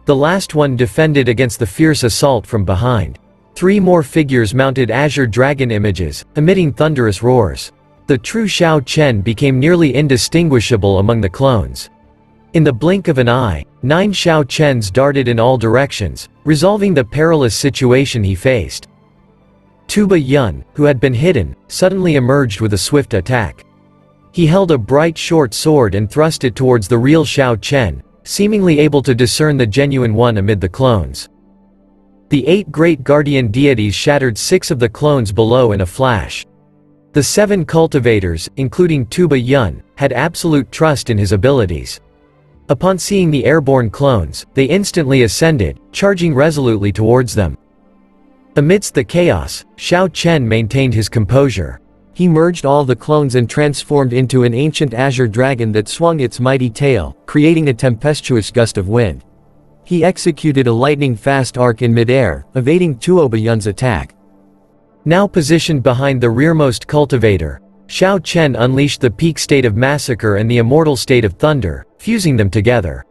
The last one defended against the fierce assault from behind. 3 more figures mounted azure dragon images, emitting thunderous roars. The true Xiao Chen became nearly indistinguishable among the clones. In the blink of an eye, 9 Xiao Chens darted in all directions, resolving the perilous situation he faced. Tuba Yun, who had been hidden, suddenly emerged with a swift attack. He held a bright short sword and thrust it towards the real Xiao Chen, seemingly able to discern the genuine one amid the clones. The 8 great guardian deities shattered 6 of the clones below in a flash. The 7 cultivators, including Tuba Yun, had absolute trust in his abilities. Upon seeing the airborne clones, they instantly ascended, charging resolutely towards them. Amidst the chaos, Xiao Chen maintained his composure. He merged all the clones and transformed into an ancient azure dragon that swung its mighty tail, creating a tempestuous gust of wind. He executed a lightning-fast arc in midair, evading Tuoba Yun's attack. Now positioned behind the rearmost cultivator, Xiao Chen unleashed the peak state of massacre and the immortal state of thunder, fusing them together.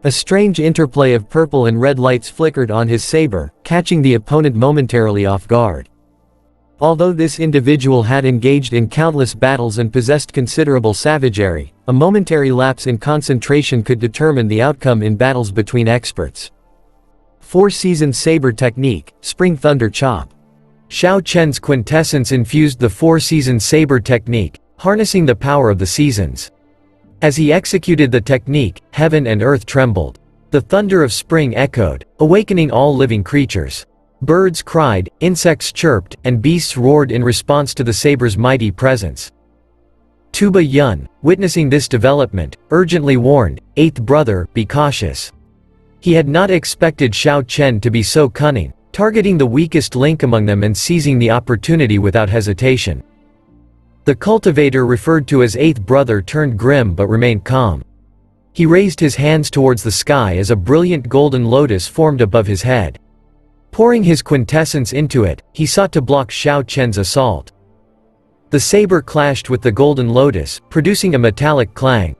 A strange interplay of purple and red lights flickered on his saber, catching the opponent momentarily off guard. Although this individual had engaged in countless battles and possessed considerable savagery, a momentary lapse in concentration could determine the outcome in battles between experts. Four-season saber technique, Spring Thunder Chop. Xiao Chen's quintessence infused the four-season saber technique, harnessing the power of the seasons. As he executed the technique, heaven and earth trembled. The thunder of spring echoed, awakening all living creatures. Birds cried, insects chirped, and beasts roared in response to the saber's mighty presence. Tuba Yun, witnessing this development, urgently warned, "Eighth brother, be cautious." He had not expected Xiao Chen to be so cunning, targeting the weakest link among them and seizing the opportunity without hesitation. The cultivator referred to as eighth brother turned grim but remained calm. He raised his hands towards the sky as a brilliant golden lotus formed above his head. Pouring his quintessence into it, he sought to block Xiao Chen's assault. The saber clashed with the golden lotus, producing a metallic clang.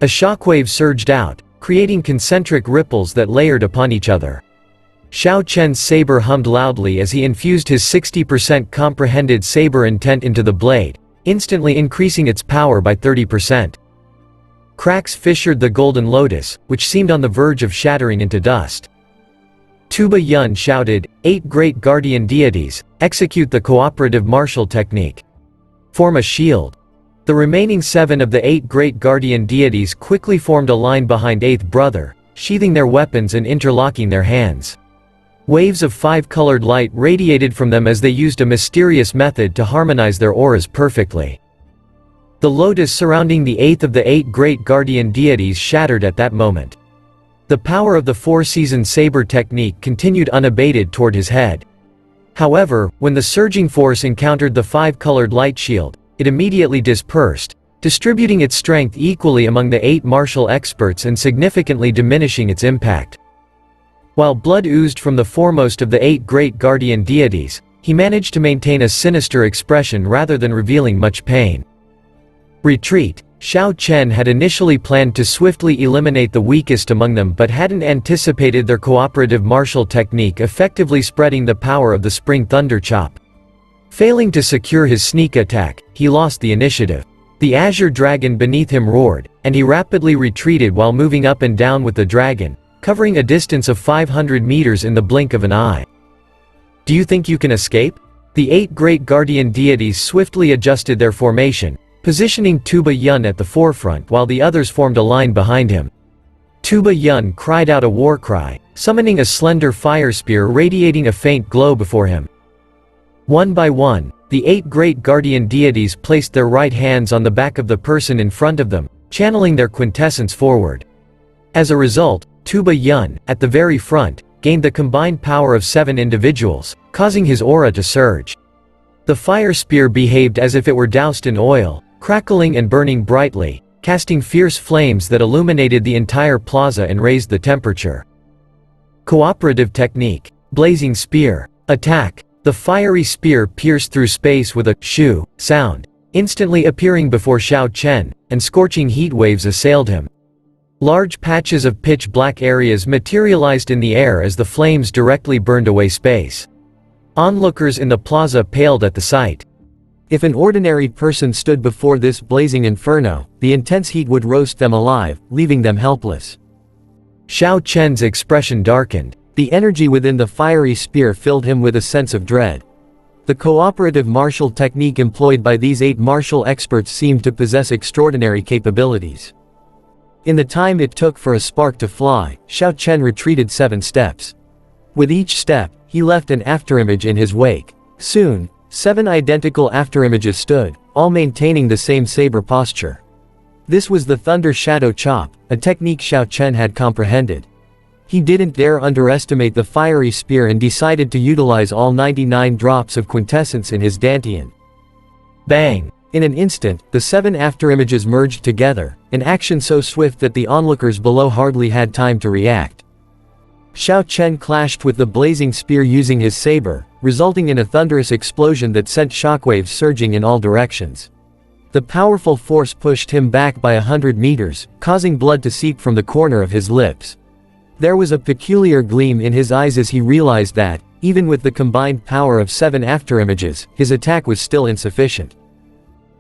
A shockwave surged out, creating concentric ripples that layered upon each other. Xiao Chen's saber hummed loudly as he infused his 60% comprehended saber intent into the blade, instantly increasing its power by 30%. Cracks fissured the golden lotus, which seemed on the verge of shattering into dust. Tuba Yun shouted, "Eight great guardian deities, execute the cooperative martial technique. Form a shield." The remaining 7 of the 8 great guardian deities quickly formed a line behind eighth brother, sheathing their weapons and interlocking their hands. Waves of 5-colored light radiated from them as they used a mysterious method to harmonize their auras perfectly. The lotus surrounding the 8th of the 8 great guardian deities shattered at that moment. The power of the four-season saber technique continued unabated toward his head. However, when the surging force encountered the 5-colored light shield, it immediately dispersed, distributing its strength equally among the 8 martial experts and significantly diminishing its impact. While blood oozed from the foremost of the 8 great guardian deities, he managed to maintain a sinister expression rather than revealing much pain. Retreat. Xiao Chen had initially planned to swiftly eliminate the weakest among them but hadn't anticipated their cooperative martial technique effectively spreading the power of the Spring Thunder Chop. Failing to secure his sneak attack, he lost the initiative. The azure dragon beneath him roared, and he rapidly retreated while moving up and down with the dragon, covering a distance of 500 meters in the blink of an eye. "Do you think you can escape?" The 8 great guardian deities swiftly adjusted their formation, positioning Tuba Yun at the forefront while the others formed a line behind him. Tuba Yun cried out a war cry, summoning a slender fire spear radiating a faint glow before him. One by one, the 8 great guardian deities placed their right hands on the back of the person in front of them, channeling their quintessence forward. As a result, Tuba Yun, at the very front, gained the combined power of 7 individuals, causing his aura to surge. The fire spear behaved as if it were doused in oil, crackling and burning brightly, casting fierce flames that illuminated the entire plaza and raised the temperature. Cooperative technique. Blazing spear. Attack. The fiery spear pierced through space with a shoo sound, instantly appearing before Xiao Chen, and scorching heat waves assailed him. Large patches of pitch-black areas materialized in the air as the flames directly burned away space. Onlookers in the plaza paled at the sight. If an ordinary person stood before this blazing inferno, the intense heat would roast them alive, leaving them helpless. Xiao Chen's expression darkened. The energy within the fiery spear filled him with a sense of dread. The cooperative martial technique employed by these 8 martial experts seemed to possess extraordinary capabilities. In the time it took for a spark to fly, Xiao Chen retreated 7 steps. With each step, he left an afterimage in his wake. Soon, 7 identical afterimages stood, all maintaining the same saber posture. This was the Thunder Shadow Chop, a technique Xiao Chen had comprehended. He didn't dare underestimate the fiery spear and decided to utilize all 99 drops of quintessence in his dantian. Bang! In an instant, the 7 afterimages merged together, an action so swift that the onlookers below hardly had time to react. Xiao Chen clashed with the blazing spear using his saber, resulting in a thunderous explosion that sent shockwaves surging in all directions. The powerful force pushed him back by 100 meters, causing blood to seep from the corner of his lips. There was a peculiar gleam in his eyes as he realized that, even with the combined power of 7 afterimages, his attack was still insufficient.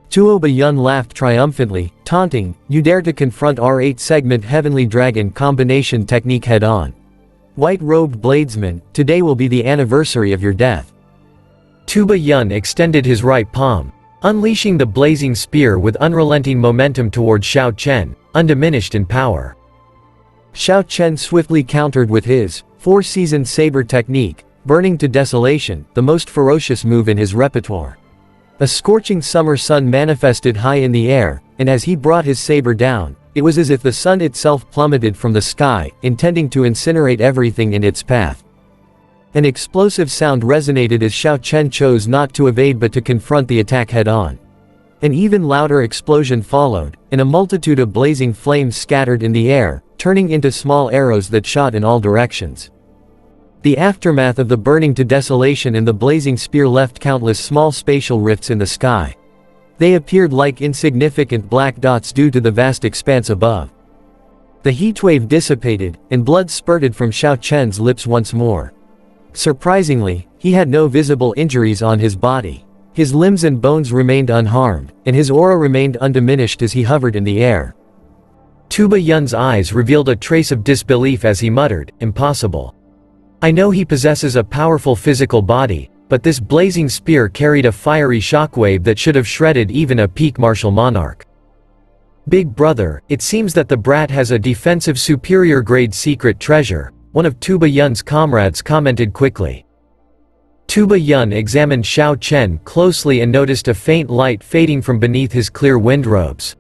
Tuo Yun laughed triumphantly, taunting, "You dare to confront our 8-segment Heavenly Dragon combination technique head-on. White-robed bladesman, today will be the anniversary of your death." Tuba Yun extended his right palm, unleashing the blazing spear with unrelenting momentum toward Xiao Chen, undiminished in power. Xiao Chen swiftly countered with his four-seasoned saber technique, burning to desolation, the most ferocious move in his repertoire. A scorching summer sun manifested high in the air, and as he brought his saber down, it was as if the sun itself plummeted from the sky, intending to incinerate everything in its path. An explosive sound resonated as Xiao Chen chose not to evade but to confront the attack head-on. An even louder explosion followed, and a multitude of blazing flames scattered in the air, turning into small arrows that shot in all directions. The aftermath of the burning to desolation and the blazing spear left countless small spatial rifts in the sky. They appeared like insignificant black dots due to the vast expanse above. The heatwave dissipated, and blood spurted from Xiao Chen's lips once more. Surprisingly, he had no visible injuries on his body. His limbs and bones remained unharmed, and his aura remained undiminished as he hovered in the air. Tuba Yun's eyes revealed a trace of disbelief as he muttered, "Impossible. I know he possesses a powerful physical body, but this blazing spear carried a fiery shockwave that should have shredded even a peak martial monarch. Big brother, it seems that the brat has a defensive superior grade secret treasure," one of Tuba Yun's comrades commented quickly. Tuba Yun examined Xiao Chen closely and noticed a faint light fading from beneath his clear windrobes.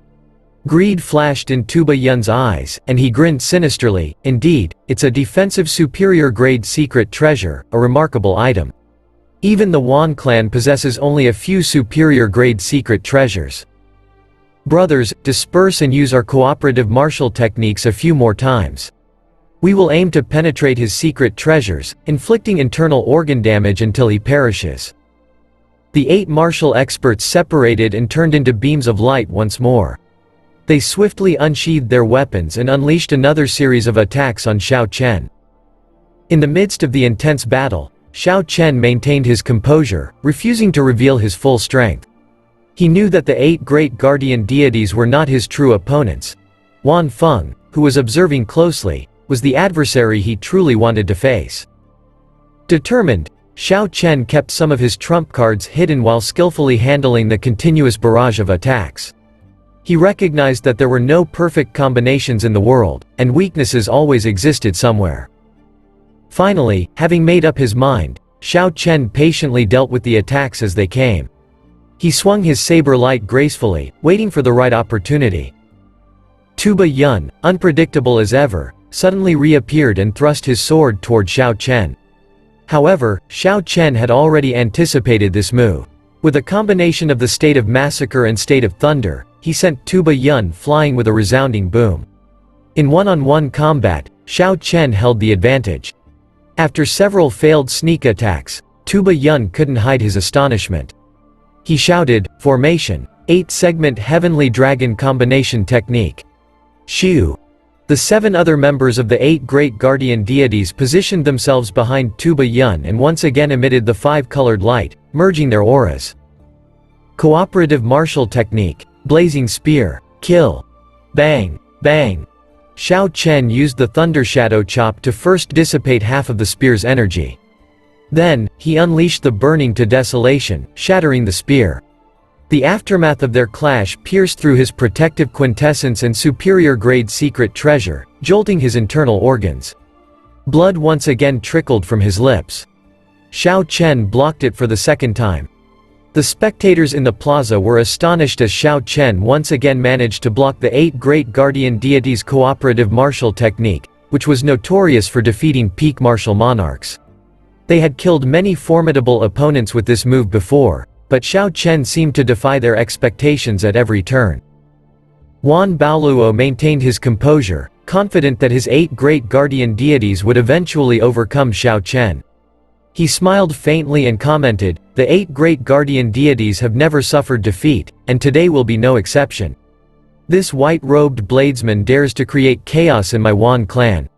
Greed flashed in Tuba Yun's eyes, and he grinned sinisterly. "Indeed, it's a defensive superior grade secret treasure, a remarkable item. Even the Wan clan possesses only a few superior grade secret treasures. Brothers, disperse and use our cooperative martial techniques a few more times. We will aim to penetrate his secret treasures, inflicting internal organ damage until he perishes." The 8 martial experts separated and turned into beams of light once more. They swiftly unsheathed their weapons and unleashed another series of attacks on Xiao Chen. In the midst of the intense battle, Xiao Chen maintained his composure, refusing to reveal his full strength. He knew that the 8 great guardian deities were not his true opponents. Wan Feng, who was observing closely, was the adversary he truly wanted to face. Determined, Xiao Chen kept some of his trump cards hidden while skillfully handling the continuous barrage of attacks. He recognized that there were no perfect combinations in the world, and weaknesses always existed somewhere. Finally, having made up his mind, Xiao Chen patiently dealt with the attacks as they came. He swung his saber light gracefully, waiting for the right opportunity. Tuba Yun, unpredictable as ever, suddenly reappeared and thrust his sword toward Xiao Chen. However, Xiao Chen had already anticipated this move. With a combination of the state of massacre and state of thunder, he sent Tuba Yun flying with a resounding boom. In one-on-one combat, Xiao Chen held the advantage. After several failed sneak attacks, Tuba Yun couldn't hide his astonishment. He shouted, "Formation, 8-segment Heavenly Dragon combination technique." Shu. The 7 other members of the 8 great guardian deities positioned themselves behind Tuba Yun and once again emitted the 5-colored light, merging their auras. Cooperative martial technique, blazing spear, kill. Bang, bang. Xiao Chen used the thunder shadow chop to first dissipate half of the spear's energy. Then, he unleashed the burning to desolation, shattering the spear. The aftermath of their clash pierced through his protective quintessence and superior grade secret treasure, jolting his internal organs. Blood once again trickled from his lips. Xiao Chen blocked it for the second time. The spectators in the plaza were astonished as Xiao Chen once again managed to block the 8 great guardian deities' cooperative martial technique, which was notorious for defeating peak martial monarchs. They had killed many formidable opponents with this move before, but Xiao Chen seemed to defy their expectations at every turn. Wan Baoluo maintained his composure, confident that his 8 great guardian deities would eventually overcome Xiao Chen. He smiled faintly and commented, "The 8 great guardian deities have never suffered defeat, and today will be no exception. This white-robed bladesman dares to create chaos in my Wan clan."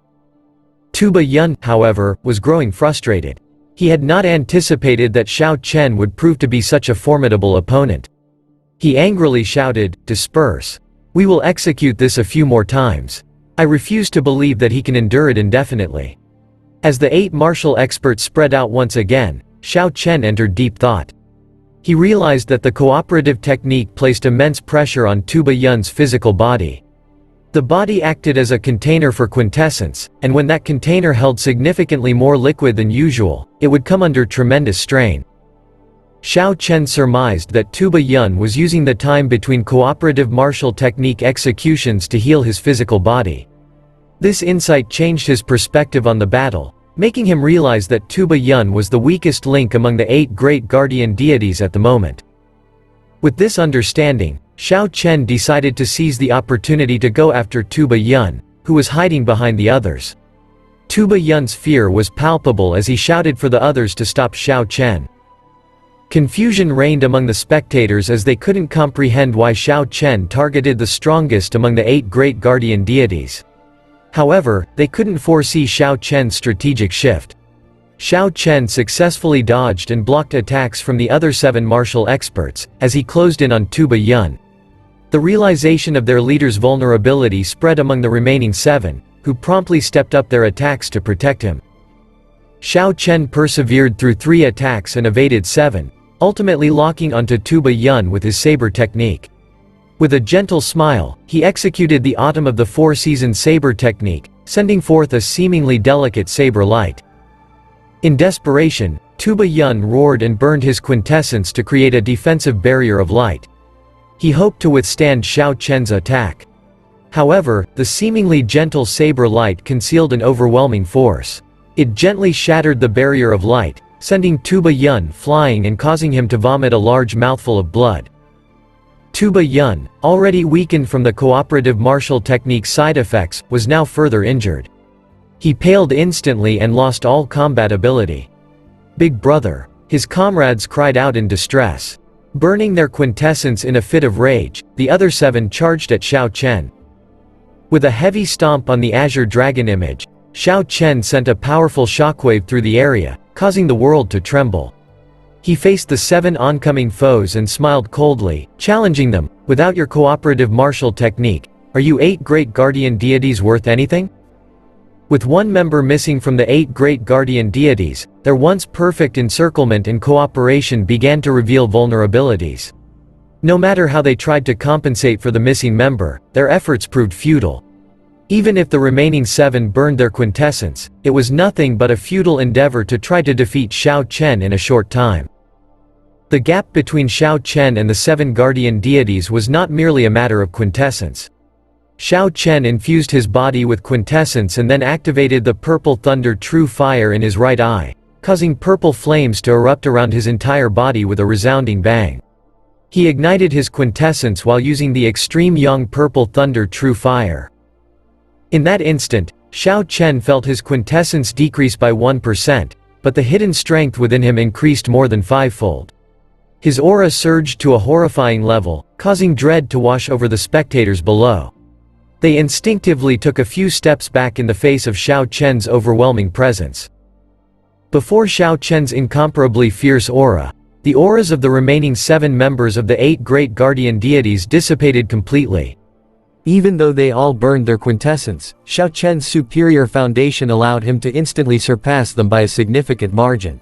Tuba Yun, however, was growing frustrated. He had not anticipated that Xiao Chen would prove to be such a formidable opponent. He angrily shouted, "Disperse. We will execute this a few more times. I refuse to believe that he can endure it indefinitely." As the 8 martial experts spread out once again, Xiao Chen entered deep thought. He realized that the cooperative technique placed immense pressure on Tuba Yun's physical body. The body acted as a container for quintessence, and when that container held significantly more liquid than usual, it would come under tremendous strain. Xiao Chen surmised that Tuba Yun was using the time between cooperative martial technique executions to heal his physical body. This insight changed his perspective on the battle, making him realize that Tuba Yun was the weakest link among the 8 great guardian deities at the moment. With this understanding, Xiao Chen decided to seize the opportunity to go after Tuba Yun, who was hiding behind the others. Tuba Yun's fear was palpable as he shouted for the others to stop Xiao Chen. Confusion reigned among the spectators as they couldn't comprehend why Xiao Chen targeted the strongest among the 8 great guardian deities. However, they couldn't foresee Xiao Chen's strategic shift. Xiao Chen successfully dodged and blocked attacks from the other 7 martial experts, as he closed in on Tuba Yun. The realization of their leader's vulnerability spread among the remaining 7, who promptly stepped up their attacks to protect him. Xiao Chen persevered through 3 attacks and evaded 7, ultimately locking onto Tuba Yun with his saber technique. With a gentle smile, he executed the Autumn of the 4 Seasons saber technique, sending forth a seemingly delicate saber light. In desperation, Tuba Yun roared and burned his quintessence to create a defensive barrier of light. He hoped to withstand Xiao Chen's attack. However, the seemingly gentle saber light concealed an overwhelming force. It gently shattered the barrier of light, sending Tuba Yun flying and causing him to vomit a large mouthful of blood. Tuba Yun, already weakened from the cooperative martial technique's side effects, was now further injured. He paled instantly and lost all combat ability. "Big brother!" his comrades cried out in distress. Burning their quintessence in a fit of rage, the other 7 charged at Xiao Chen. With a heavy stomp on the azure dragon image, Xiao Chen sent a powerful shockwave through the area, causing the world to tremble. He faced the 7 oncoming foes and smiled coldly, challenging them, "Without your cooperative martial technique, are you 8 great guardian deities worth anything?" With 1 member missing from the 8 great guardian deities, their once perfect encirclement and cooperation began to reveal vulnerabilities. No matter how they tried to compensate for the missing member, their efforts proved futile. Even if the remaining 7 burned their quintessence, it was nothing but a futile endeavor to try to defeat Xiao Chen in a short time. The gap between Xiao Chen and the 7 guardian deities was not merely a matter of quintessence. Xiao Chen infused his body with quintessence and then activated the purple thunder true fire in his right eye, causing purple flames to erupt around his entire body with a resounding bang. He ignited his quintessence while using the extreme yang purple thunder true fire. In that instant, Xiao Chen felt his quintessence decrease by 1%, but the hidden strength within him increased more than 5-fold. His aura surged to a horrifying level, causing dread to wash over the spectators below. They instinctively took a few steps back in the face of Xiao Chen's overwhelming presence. Before Xiao Chen's incomparably fierce aura, the auras of the remaining 7 members of the 8 great guardian deities dissipated completely. Even though they all burned their quintessence, Xiao Chen's superior foundation allowed him to instantly surpass them by a significant margin.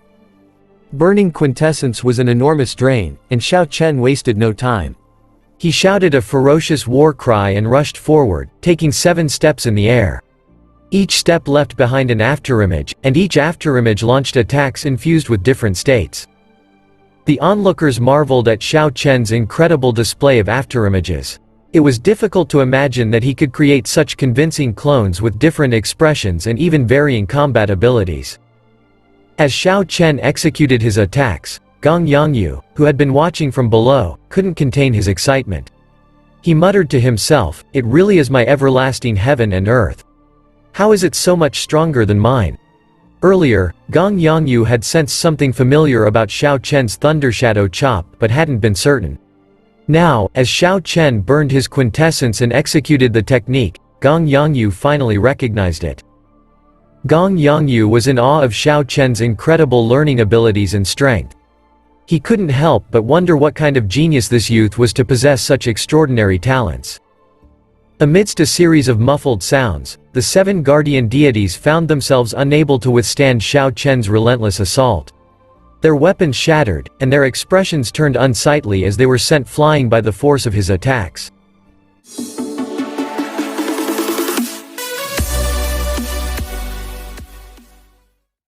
Burning quintessence was an enormous drain, and Xiao Chen wasted no time. He shouted a ferocious war cry and rushed forward, taking 7 steps in the air. Each step left behind an afterimage, and each afterimage launched attacks infused with different states. The onlookers marveled at Xiao Chen's incredible display of afterimages. It was difficult to imagine that he could create such convincing clones with different expressions and even varying combat abilities. As Xiao Chen executed his attacks, Gong Yongyu, who had been watching from below, couldn't contain his excitement. He muttered to himself, "It really is my everlasting heaven and earth. How is it so much stronger than mine?" Earlier, Gong Yongyu had sensed something familiar about Xiao Chen's Thunder Shadow Chop but hadn't been certain. Now, as Xiao Chen burned his quintessence and executed the technique, Gong Yongyu finally recognized it. Gong Yongyu was in awe of Xiao Chen's incredible learning abilities and strength. He couldn't help but wonder what kind of genius this youth was to possess such extraordinary talents. Amidst a series of muffled sounds, the 7 guardian deities found themselves unable to withstand Xiao Chen's relentless assault. Their weapons shattered, and their expressions turned unsightly as they were sent flying by the force of his attacks.